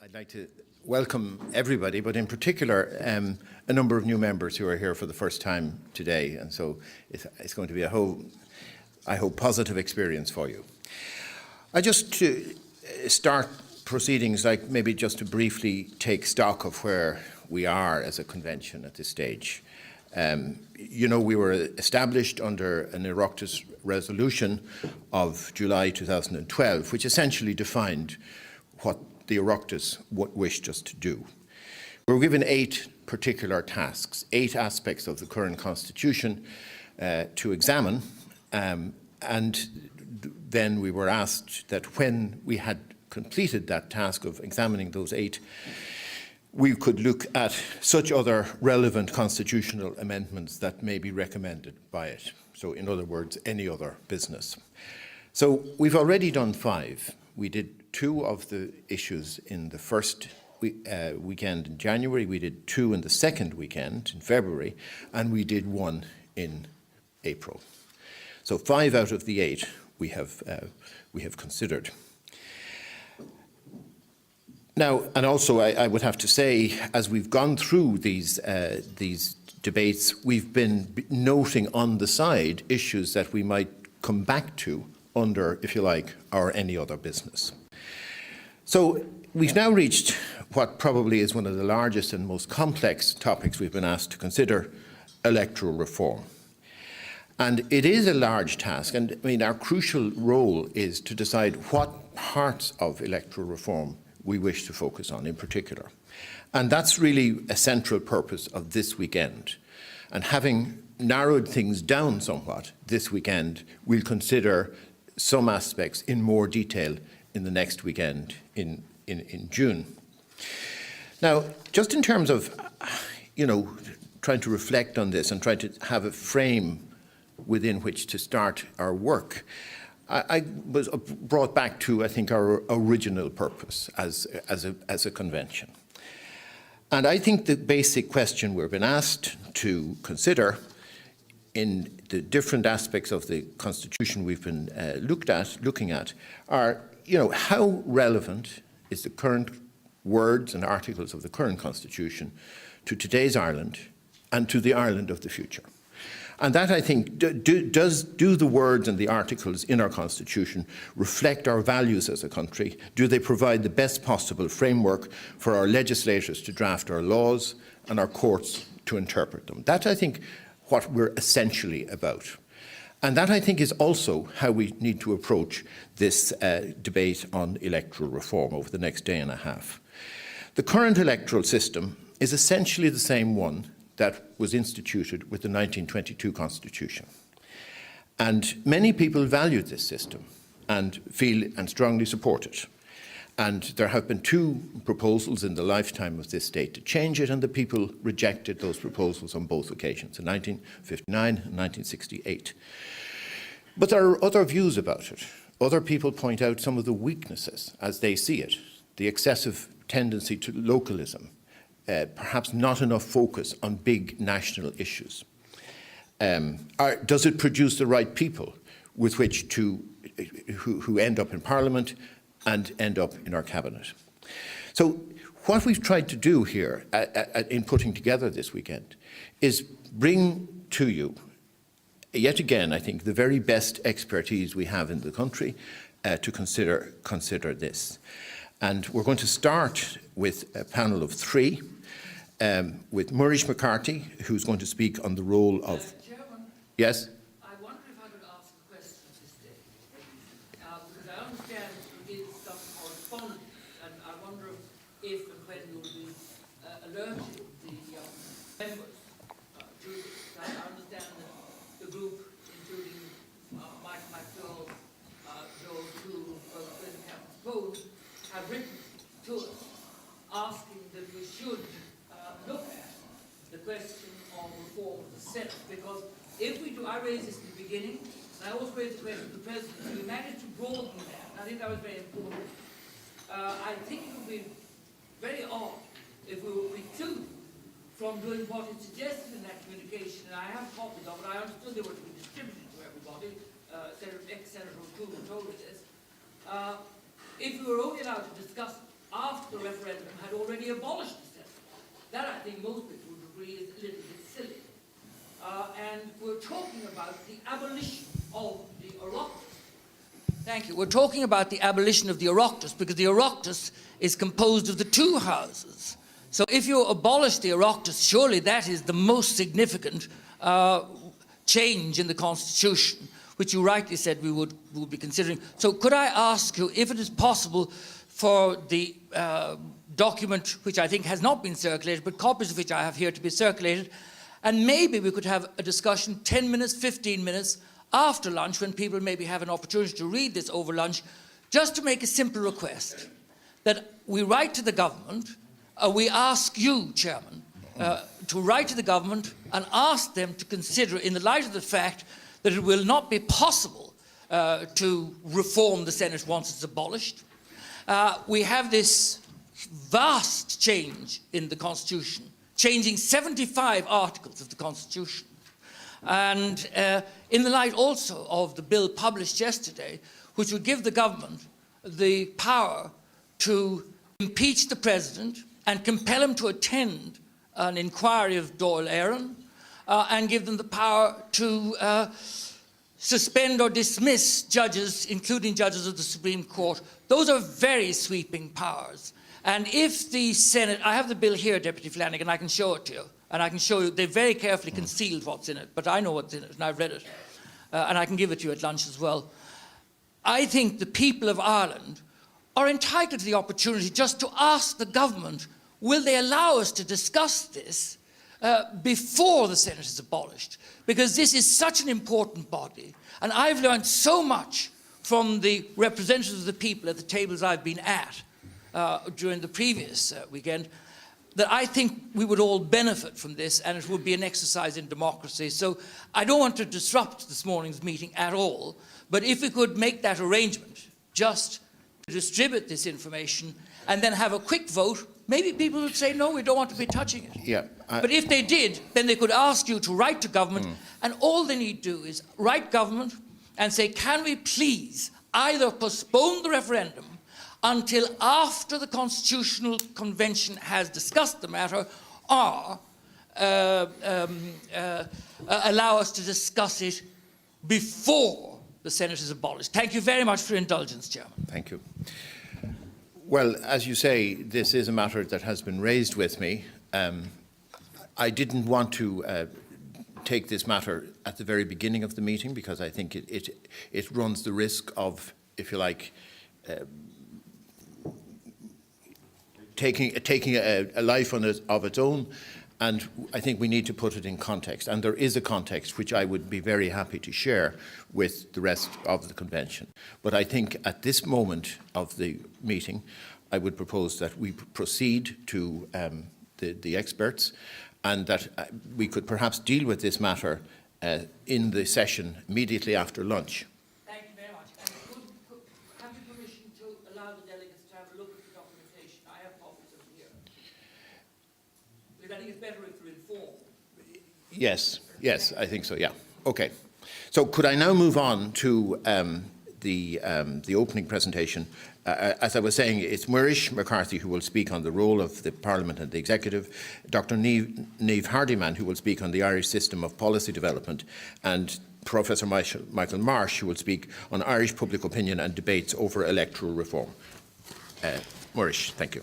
I'd like to welcome everybody, but in particular a number of new members who are here for the first time today, and so it's going to be a whole, I hope, positive experience for you. I just to start proceedings, like maybe just to briefly take stock of where we are as a convention at this stage. You know, we were established under an Oireachtas resolution of July 2012, which essentially defined what the Oireachtas wished us to do. We were given 8 particular tasks, 8 aspects of the current constitution to examine, and then we were asked that when we had completed that task of examining those 8, we could look at such other relevant constitutional amendments that may be recommended by it. So, in other words, any other business. So we've already done 5. We did 2 of the issues in the first weekend in January, we did 2 in the second weekend in February, and we did 1 in April. So 5 out of the 8 we have considered. Now, and also I would have to say, as we've gone through these debates, we've been noting on the side issues that we might come back to under, if you like, our any other business. So we've now reached what probably is one of the largest and most complex topics we've been asked to consider, electoral reform. And it is a large task, and I mean, our crucial role is to decide what parts of electoral reform we wish to focus on in particular. And that's really a central purpose of this weekend. And having narrowed things down somewhat this weekend, we'll consider some aspects in more detail in the next weekend in June. Now, just in terms of, you know, trying to reflect on this and trying to have a frame within which to start our work, I was brought back to, I think, our original purpose as a convention. And I think the basic question we've been asked to consider in the different aspects of the Constitution we've been looking at are, you know, how relevant is the current words and articles of the current Constitution to today's Ireland and to the Ireland of the future? And that, I think, do the words and the articles in our Constitution reflect our values as a country? Do they provide the best possible framework for our legislators to draft our laws and our courts to interpret them? That, I think, what we're essentially about. And that, I think, is also how we need to approach this debate on electoral reform over the next day and a half. The current electoral system is essentially the same one that was instituted with the 1922 Constitution. And many people value this system and feel and strongly support it. And there have been 2 proposals in the lifetime of this state to change it, and the people rejected those proposals on both occasions, in 1959 and 1968. But there are other views about it. Other people point out some of the weaknesses as they see it, the excessive tendency to localism, perhaps not enough focus on big national issues. Does it produce the right people with which to, who end up in Parliament and end up in our cabinet? So what we've tried to do here in putting together this weekend is bring to you, yet again, I think, the very best expertise we have in the country to consider this. And we're going to start with a panel of 3, with Maurice McCarthy, who's going to speak on the role of... Chairman, yes? I wonder if I could ask a question at this stage. Because I understand there is some correspondence, and I wonder if and when you'll be alerting the members to this. I understand that the group, including Mike McDowell, Joe Toole, President Captain Poe, have written to us asking that we should look at the question of reform of the Senate, because if we do, I raised this in the beginning, and I also raised the question to the President, we managed to broaden that, and I think that was very important. I think it would be very odd if we were precluded from doing what is suggested in that communication, and I have copies of it. I understood they were to be distributed to everybody. Ex-Senator O'Toole told me this. If we were only allowed to discuss after the referendum had already abolished the Senate. That, I think, most people would agree is a little bit silly. And we're talking about the abolition of the Oireachtas. Thank you. We're talking about the abolition of the Oireachtas because the Oireachtas is composed of the two houses. So if you abolish the Oireachtas, surely that is the most significant change in the Constitution, which you rightly said we would be considering. So could I ask you if it is possible for the document, which I think has not been circulated, but copies of which I have here, to be circulated, and maybe we could have a discussion 10 minutes, 15 minutes after lunch, when people maybe have an opportunity to read this over lunch, just to make a simple request that we write to the government, we ask you, Chairman, to write to the government and ask them to consider, in the light of the fact that it will not be possible to reform the Senate once it's abolished. We have this vast change in the Constitution, changing 75 articles of the Constitution. And in the light also of the bill published yesterday, which would give the government the power to impeach the President and compel him to attend an inquiry of Dáil Éireann, and give them the power to suspend or dismiss judges, including judges of the Supreme Court. Those are very sweeping powers. And if the Senate, I have the bill here, Deputy Flanagan, I can show it to you. And I can show you, they very carefully concealed what's in it, but I know what's in it, and I've read it. And I can give it to you at lunch as well. I think the people of Ireland are entitled to the opportunity just to ask the government, will they allow us to discuss this before the Senate is abolished? Because this is such an important body, and I've learned so much from the representatives of the people at the tables I've been at during the previous weekend, that I think we would all benefit from this, and it would be an exercise in democracy. So I don't want to disrupt this morning's meeting at all, but if we could make that arrangement, just to distribute this information and then have a quick vote, maybe people would say, no, we don't want to be touching it. Yeah, but if they did, then they could ask you to write to government, and all they need to do is write government and say, can we please either postpone the referendum until after the Constitutional Convention has discussed the matter, or allow us to discuss it before the Senate is abolished. Thank you very much for your indulgence, Chairman. Thank you. Well, as you say, this is a matter that has been raised with me. I didn't want to take this matter at the very beginning of the meeting because I think it runs the risk of, if you like, taking a life of its own, and I think we need to put it in context. And there is a context which I would be very happy to share with the rest of the convention. But I think at this moment of the meeting, I would propose that we proceed to the experts, and that we could perhaps deal with this matter in the session immediately after lunch. Thank you very much. And have you permission to allow the delegates to have a look at the documentation? I have copies of it here. Because I think it's better if they're informed. Yes, I think so, yeah. Okay. So could I now move on to the opening presentation? As I was saying, it's Muirish McCarthy who will speak on the role of the Parliament and the Executive, Dr. Niamh Hardiman who will speak on the Irish system of policy development, and Professor Michael Marsh who will speak on Irish public opinion and debates over electoral reform. Muirish, thank you.